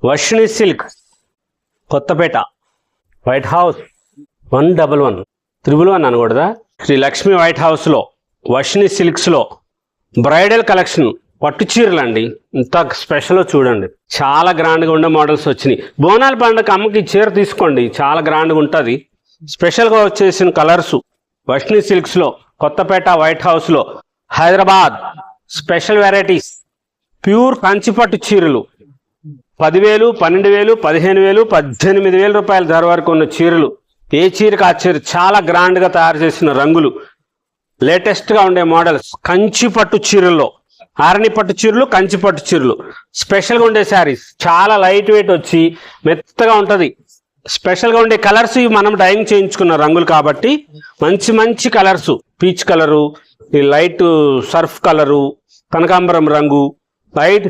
Varshini silk Kothapeta white house 111 111 అనకూడదా? Sri Lakshmi white హౌస్లో Varshini సిల్క్స్లో bridal collection పట్టు చీరలు అండి. ఇంత స్పెషల్ చూడండి, చాలా గ్రాండ్గా ఉండే మోడల్స్ వచ్చినాయి. బోనాల పండుగ అమ్మకి చీర తీసుకోండి, చాలా గ్రాండ్గా ఉంటుంది. స్పెషల్గా వచ్చేసిన కలర్స్ వర్షిణి సిల్క్స్లో కొత్తపేట వైట్ హౌస్లో హైదరాబాద్ స్పెషల్ వెరైటీస్ ప్యూర్ కంచిపట్టు చీరలు 10,000, 12,000, 15,000, 18,000 రూపాయల ధర వరకు ఉన్న చీరలు. ఏ చీరకు ఆ చీర చాలా గ్రాండ్గా తయారు చేసిన రంగులు, లేటెస్ట్గా ఉండే మోడల్స్ కంచిపట్టు చీరల్లో, ఆరణి పట్టు చీరలు, కంచిపట్టు చీరలు, స్పెషల్గా ఉండే శారీస్ చాలా లైట్ వెయిట్ వచ్చి మెత్తగా ఉంటుంది. స్పెషల్గా ఉండే కలర్స్ ఇవి మనం డైయింగ్ చేయించుకున్న రంగులు కాబట్టి మంచి మంచి కలర్స్, పీచ్ కలరు, ఈ లైట్ సర్ఫ్ కలరు, కనకాంబరం రంగు, లైట్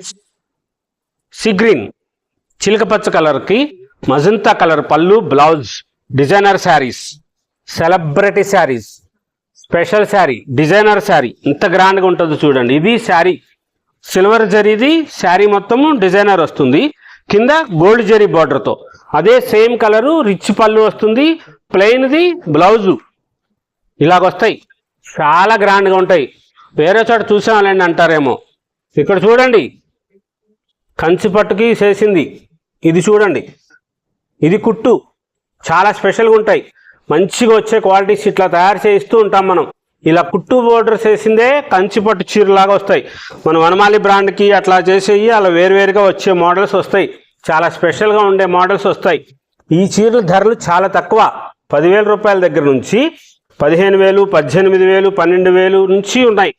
సీ గ్రీన్, చిలకపచ్చ కలర్కి మజంతా కలర్ పళ్ళు, blouse, designer saris, celebrity saris, special sari, designer sari ఇంత గ్రాండ్గా ఉంటుంది చూడండి. ఇది శారీ సిల్వర్ జరీది శారీ మొత్తము డిజైనర్ వస్తుంది, కింద గోల్డ్ జరీ బార్డర్తో. అదే సేమ్ కలరు రిచ్ పళ్ళు వస్తుంది, ప్లెయిన్ది బ్లౌజు ఇలాగొస్తాయి. చాలా గ్రాండ్గా ఉంటాయి. వేరే చోట చూసామని అంటారేమో, ఇక్కడ చూడండి కంచి పట్టుకి చేసింది. ఇది చూడండి, ఇది కుట్టు చాలా స్పెషల్గా ఉంటాయి. మంచిగా వచ్చే క్వాలిటీస్ ఇట్లా తయారు చేయిస్తూ ఉంటాం మనం. ఇలా కుట్టు బోర్డర్ చేసిందే కంచి పట్టు చీరలాగా వస్తాయి. మన వనమాలి బ్రాండ్కి అట్లా చేసేవి అలా వేరువేరుగా వచ్చే మోడల్స్ వస్తాయి, చాలా స్పెషల్గా ఉండే మోడల్స్ వస్తాయి. ఈ చీరల ధరలు చాలా తక్కువ, 10,000 రూపాయల దగ్గర నుంచి 15,000, 18,000, 12,000 నుంచి ఉన్నాయి.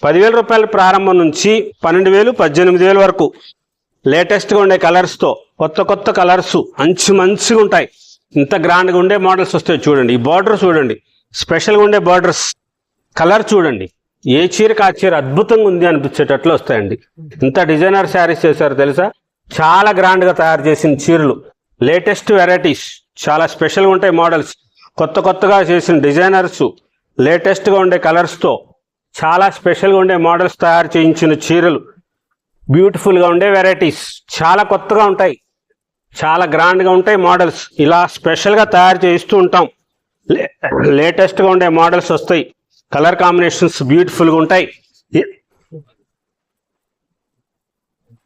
10,000 రూపాయల ప్రారంభం నుంచి 12,000, 18,000 వరకు లేటెస్ట్గా ఉండే కలర్స్తో కొత్త కొత్త కలర్స్ మంచిగా ఉంటాయి. ఇంత గ్రాండ్గా ఉండే మోడల్స్ వస్తాయి చూడండి. ఈ బార్డర్ చూడండి, స్పెషల్గా ఉండే బార్డర్స్, కలర్ చూడండి, ఏ చీరకు ఆ చీర అద్భుతంగా ఉంది అనిపించేటట్లు వస్తాయండి. ఇంత డిజైనర్ శారీస్ చేశారు తెలుసా, చాలా గ్రాండ్గా తయారు చేసిన చీరలు, లేటెస్ట్ వెరైటీస్, చాలా స్పెషల్గా ఉంటాయి మోడల్స్, కొత్త కొత్తగా చేసిన డిజైనర్స్, లేటెస్ట్గా ఉండే కలర్స్తో చాలా స్పెషల్గా ఉండే మోడల్స్ తయారు చేయించిన చీరలు, బ్యూటిఫుల్గా ఉండే వెరైటీస్, చాలా కొత్తగా ఉంటాయి, చాలా గ్రాండ్గా ఉంటాయి మోడల్స్. ఇలా స్పెషల్గా తయారు చేయిస్తూ ఉంటాం. లేటెస్ట్గా ఉండే మోడల్స్ వస్తాయి, కలర్ కాంబినేషన్స్ బ్యూటిఫుల్గా ఉంటాయి.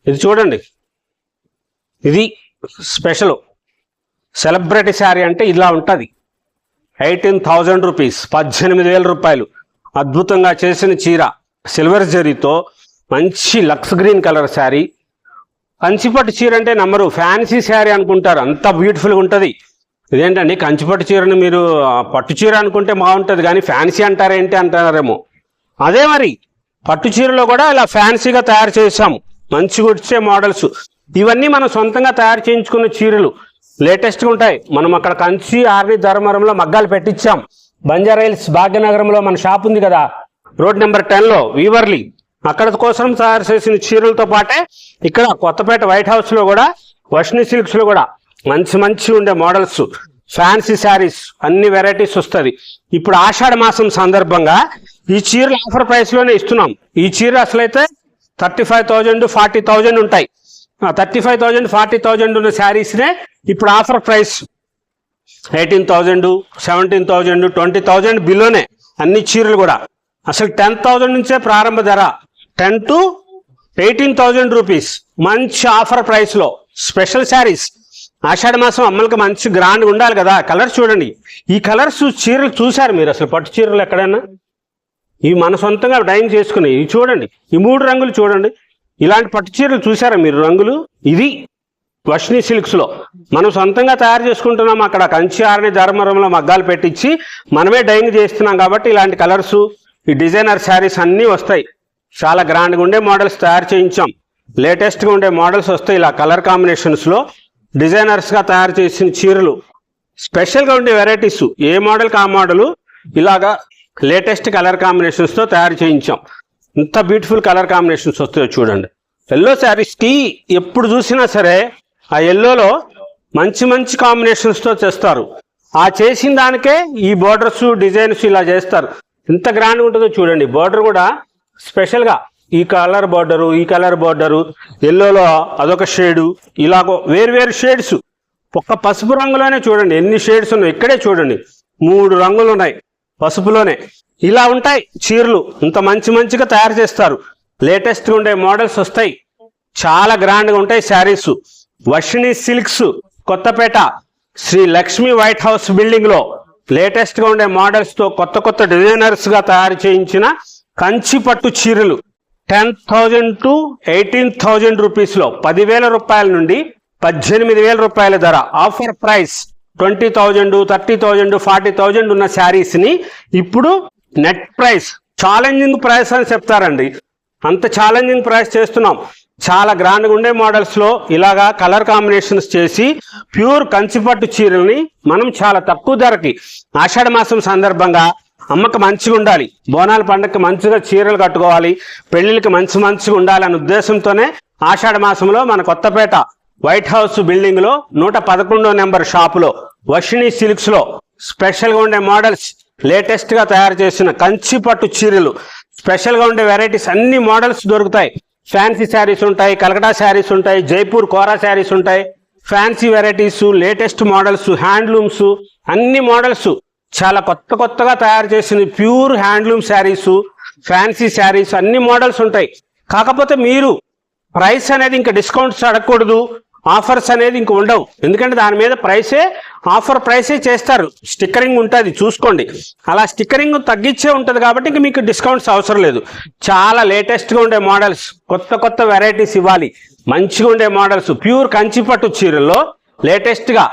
ఇది చూడండి, ఇది స్పెషల్ సెలబ్రిటీ శారీ అంటే ఇలా ఉంటుంది. 18,000 రూపీస్, 18,000 రూపాయలు. అద్భుతంగా చేసిన చీర సిల్వర్ జరీతో మంచి లక్స్ గ్రీన్ కలర్ శారీ. కంచిపట్టు చీర అంటే నమ్మరు, ఫ్యాన్సీ శారీ అనుకుంటారు, అంత బ్యూటిఫుల్గా ఉంటుంది. ఇదేంటండి కంచిపట్టు చీరని మీరు పట్టు చీర అనుకుంటే బాగుంటుంది కానీ ఫ్యాన్సీ అంటారేంటి అంటారేమో. అదే మరి పట్టు చీరలో కూడా ఇలా ఫ్యాన్సీగా తయారు చేసాం, మంచిగా వచ్చే మోడల్స్. ఇవన్నీ మనం సొంతంగా తయారు చేయించుకున్న చీరలు, లేటెస్ట్గా ఉంటాయి. మనం అక్కడ కంచి ఆర్వి ధర్మవరంలో మగ్గాలు పెట్టించాం. బంజారాహిల్స్ భాగ్యనగరంలో మన షాప్ ఉంది కదా, రోడ్ నెంబర్ 10లో వీవర్లీ, అక్కడ కోసం తయారు చేసిన చీరలతో పాటే ఇక్కడ కొత్తపేట వైట్ హౌస్లో కూడా వర్షిణి సిల్క్స్లో కూడా మంచి ఉండే మోడల్స్, ఫ్యాన్సీ శారీస్, అన్ని వెరైటీస్ వస్తుంది. ఇప్పుడు ఆషాఢ మాసం సందర్భంగా ఈ చీరలు ఆఫర్ ప్రైస్లోనే ఇస్తున్నాం. ఈ చీర అసలైతే 35,000, 40,000 ఉంటాయి. 35,000, 40,000 ఉన్న శారీస్నే ఇప్పుడు ఆఫర్ ప్రైస్ 18,000, 17,000, 20,000 బిలోనే అన్ని చీరలు కూడా. అసలు 10,000 నుంచే ప్రారంభ ధర, 10 to 18,000 రూపీస్ మంచి ఆఫర్ ప్రైస్లో స్పెషల్ శారీస్. ఆషాఢ మాసం అమ్మలకి మంచి గ్రాండ్గా ఉండాలి కదా. కలర్స్ చూడండి, ఈ కలర్స్ చీరలు చూసారు మీరు అసలు పట్టు చీరలు ఎక్కడైనా? ఇవి మన సొంతంగా డైయింగ్ చేసుకుని ఇవి చూడండి, ఈ 3 రంగులు చూడండి, ఇలాంటి పట్టు చీరలు చూసారా మీరు రంగులు? ఇది వర్షిణి సిల్క్స్లో మనం సొంతంగా తయారు చేసుకుంటున్నాం. అక్కడ కంచి ఆరణి ధర్మవరంలో మగ్గాలు పెట్టించి మనమే డైయింగ్ చేస్తున్నాం కాబట్టి ఇలాంటి కలర్స్, ఈ డిజైనర్ శారీస్ అన్నీ వస్తాయి. చాలా గ్రాండ్గా ఉండే మోడల్స్ తయారు చేయించాం, లేటెస్ట్గా ఉండే మోడల్స్ వస్తాయి. ఇలా కలర్ కాంబినేషన్స్లో డిజైనర్స్గా తయారు చేసిన చీరలు, స్పెషల్గా ఉండే వెరైటీస్, ఏ మోడల్కి ఆ మోడలు ఇలాగా లేటెస్ట్ కలర్ కాంబినేషన్స్తో తయారు చేయించాం. ఇంత బ్యూటిఫుల్ కలర్ కాంబినేషన్స్ వస్తాయో చూడండి. ఎల్లో శారీస్కి ఎప్పుడు చూసినా సరే ఆ ఎల్లోలో మంచి కాంబినేషన్స్తో చేస్తారు. ఆ చేసిన దానికే ఈ బోర్డర్స్, డిజైన్స్ ఇలా చేస్తారు. ఎంత గ్రాండ్గా ఉంటుందో చూడండి. బోర్డర్ కూడా స్పెషల్గా ఈ కలర్ బార్డరు, ఈ కలర్ బార్డరు, ఎల్లోలో అదొక షేడు, ఇలాగో వేరు షేడ్స్. ఒక్క పసుపు రంగులోనే చూడండి ఎన్ని షేడ్స్ ఉన్నాయి. ఇక్కడే చూడండి 3 రంగులు ఉన్నాయి పసుపులోనే. ఇలా ఉంటాయి చీరలు. ఇంత మంచిగా తయారు చేస్తారు. లేటెస్ట్గా ఉండే మోడల్స్ వస్తాయి. చాలా గ్రాండ్గా ఉంటాయి saris. Varshini silks Kothapeta Sri Lakshmi White House బిల్డింగ్లో లేటెస్ట్గా ఉండే మోడల్స్తో కొత్త డిజైనర్స్గా తయారు చేయించిన కంచి పట్టు చీరలు 10,000 to 18,000 రూపీస్లో, 10,000 రూపాయల నుండి 18,000 రూపాయల ధర. ఆఫర్ ప్రైస్ 20,000, 30,000, 40,000 ఉన్న శారీస్ని ఇప్పుడు నెట్ ప్రైస్, ఛాలెంజింగ్ ప్రైస్ అని చెప్తారండి. అంత ఛాలెంజింగ్ ప్రైస్ చేస్తున్నాం. చాలా గ్రాండ్గా ఉండే మోడల్స్లో ఇలాగా కలర్ కాంబినేషన్స్ చేసి ప్యూర్ కంచిపట్టు చీరల్ని మనం చాలా తక్కువ ధరకి ఆషాఢ మాసం సందర్భంగా అమ్మకి మంచిగా ఉండాలి, బోనాల పండుగకి మంచిగా చీరలు కట్టుకోవాలి, పెళ్లిళ్ళకి మంచిగా ఉండాలి అనే ఉద్దేశంతోనే ఆషాఢ మాసంలో మన కొత్తపేట వైట్ హౌస్ బిల్డింగ్లో 111వ నెంబర్ షాపులో వర్షిణి సిల్క్స్లో స్పెషల్గా ఉండే మోడల్స్, లేటెస్ట్గా తయారు చేసిన కంచి పట్టు చీరలు, స్పెషల్గా ఉండే వెరైటీస్ అన్ని మోడల్స్ దొరుకుతాయి. ఫ్యాన్సీ శారీస్ ఉంటాయి, కలకటా శారీస్ ఉంటాయి, జైపూర్ కోరా శారీస్ ఉంటాయి, fancy varieties, latest models, handlooms, అన్ని మోడల్స్ చాలా కొత్తగా తయారు చేసిన pure handloom saris, fancy saris, అన్ని మోడల్స్ ఉంటాయి. కాకపోతే మీరు ప్రైస్ అనేది ఇంకా డిస్కౌంట్స్ అడగకూడదు, ఆఫర్స్ అనేది ఇంక ఉండవు. ఎందుకంటే దాని మీద ఆఫర్ ప్రైసే చేస్తారు. స్టిక్కరింగ్ ఉంటుంది చూసుకోండి. అలా స్టిక్కరింగ్ తగ్గించే ఉంటుంది కాబట్టి ఇంక మీకు డిస్కౌంట్స్ అవసరం లేదు. చాలా లేటెస్ట్గా ఉండే మోడల్స్, కొత్త వెరైటీస్ ఇవ్వాలి, మంచిగా ఉండే మోడల్స్, ప్యూర్ కంచిపట్టు చీరల్లో లేటెస్ట్గా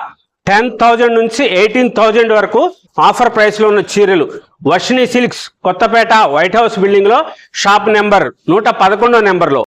10,000 నుంచి 18,000 వరకు ఆఫర్ ప్రైస్లో ఉన్న చీరలు Varshini silks Kothapeta white House బిల్డింగ్లో షాప్ నెంబర్ 111వ నెంబర్లో